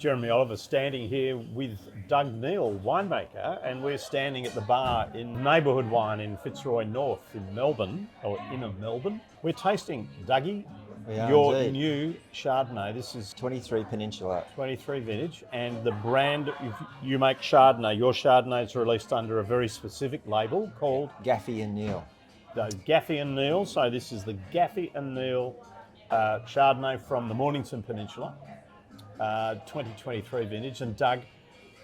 Jeremy Oliver standing here with Doug Neal, winemaker, and we're standing at the bar in Neighbourhood Wine in Fitzroy North in Melbourne, or inner Melbourne. We're tasting, Dougie, your indeed. new Chardonnay. This is 23 Peninsula. 23 vintage, and the brand, you make Chardonnay. Your Chardonnay is released under a very specific label called Gaffy and Neal. Gaffy and Neal. So this is the Gaffy and Neal Chardonnay from the Mornington Peninsula, 2023 vintage. And Doug,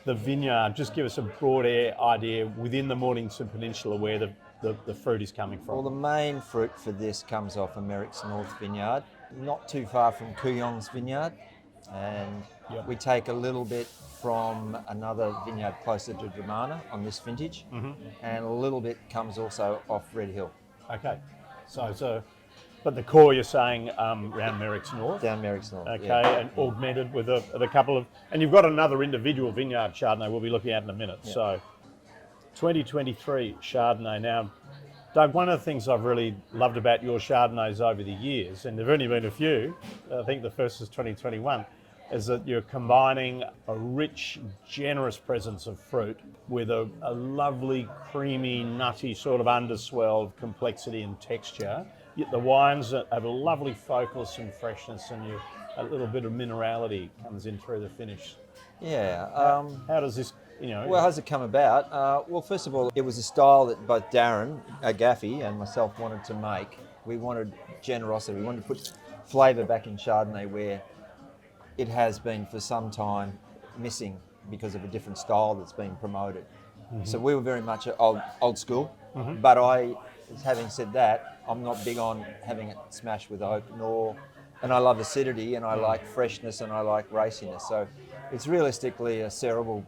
the vineyard, just give us a broad idea within the Mornington Peninsula where the fruit is coming from. Well, the main fruit for this comes off Merrick's North Vineyard, not too far from Kooyong's Vineyard. And we take a little bit from another vineyard closer to Dramana on this vintage, and a little bit comes also off Red Hill. Okay, so but the core you're saying around Merrick's North? Down Merrick's North, okay, yeah. and augmented with a couple of, and you've got another individual vineyard Chardonnay we'll be looking at in a minute. Yeah. So 2023 Chardonnay. Now, Doug, one of the things I've really loved about your Chardonnays over the years, and there've only been a few, I think the first is 2021, is that you're combining a rich, generous presence of fruit with a lovely, creamy, nutty sort of underswell of complexity and texture. Yet the wines have a lovely focus and freshness, and a little bit of minerality comes in through the finish. Yeah. How does this, Well, how's it come about? Well, first of all, it was a style that both Darren, Gaffy, and myself wanted to make. We wanted generosity. We wanted to put flavour back in Chardonnay where it has been for some time missing because of a different style that's been promoted. So we were very much old school, but having said that, I'm not big on having it smashed with oak, and I love acidity, and I like freshness, and I like raciness. So it's realistically a cerebral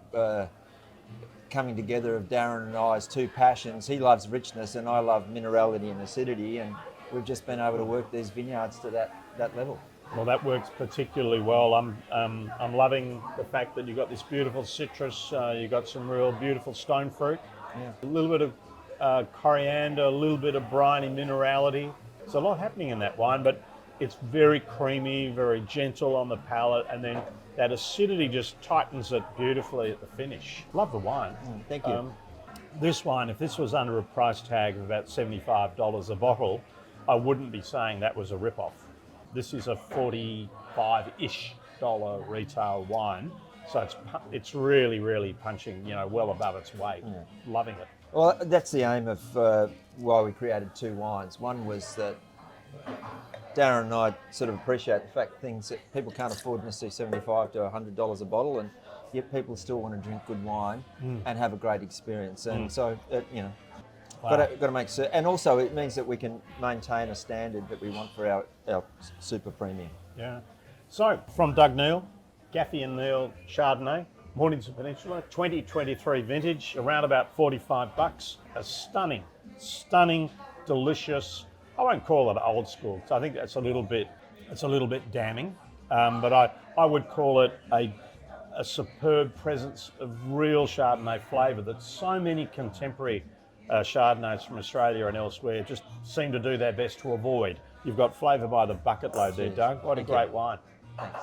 coming together of Darren and I's two passions. He loves richness, and I love minerality and acidity, and we've just been able to work these vineyards to that level. Well, that works particularly well. I'm loving the fact that you've got this beautiful citrus, you've got some real beautiful stone fruit, a little bit of coriander, a little bit of briny minerality. There's a lot happening in that wine, but it's very creamy, very gentle on the palate, and then that acidity just tightens it beautifully at the finish. Love the wine. Thank you. This wine, if this was under a price tag of about $75 a bottle, I wouldn't be saying that was a rip-off. This is a $45-ish retail wine, so it's really, really punching, well above its weight. Loving it. Well, that's the aim of why we created two wines. One was that Darren and I sort of appreciate the fact things that people can't afford necessarily $75 to $100 a bottle, and yet people still want to drink good wine and have a great experience. And so, got to make certain, and also it means that we can maintain a standard that we want for our super premium. Yeah. So from Doug Neal, Gaffy and Neal Chardonnay, Mornington Peninsula, 2023 vintage, around about $45. A stunning, delicious. I won't call it old school. So I think that's a little bit damning, but I would call it a superb presence of real Chardonnay flavour that so many contemporary Chardonnays from Australia and elsewhere just seem to do their best to avoid. You've got flavour by the bucket load there, Doug. What a great wine. Thanks.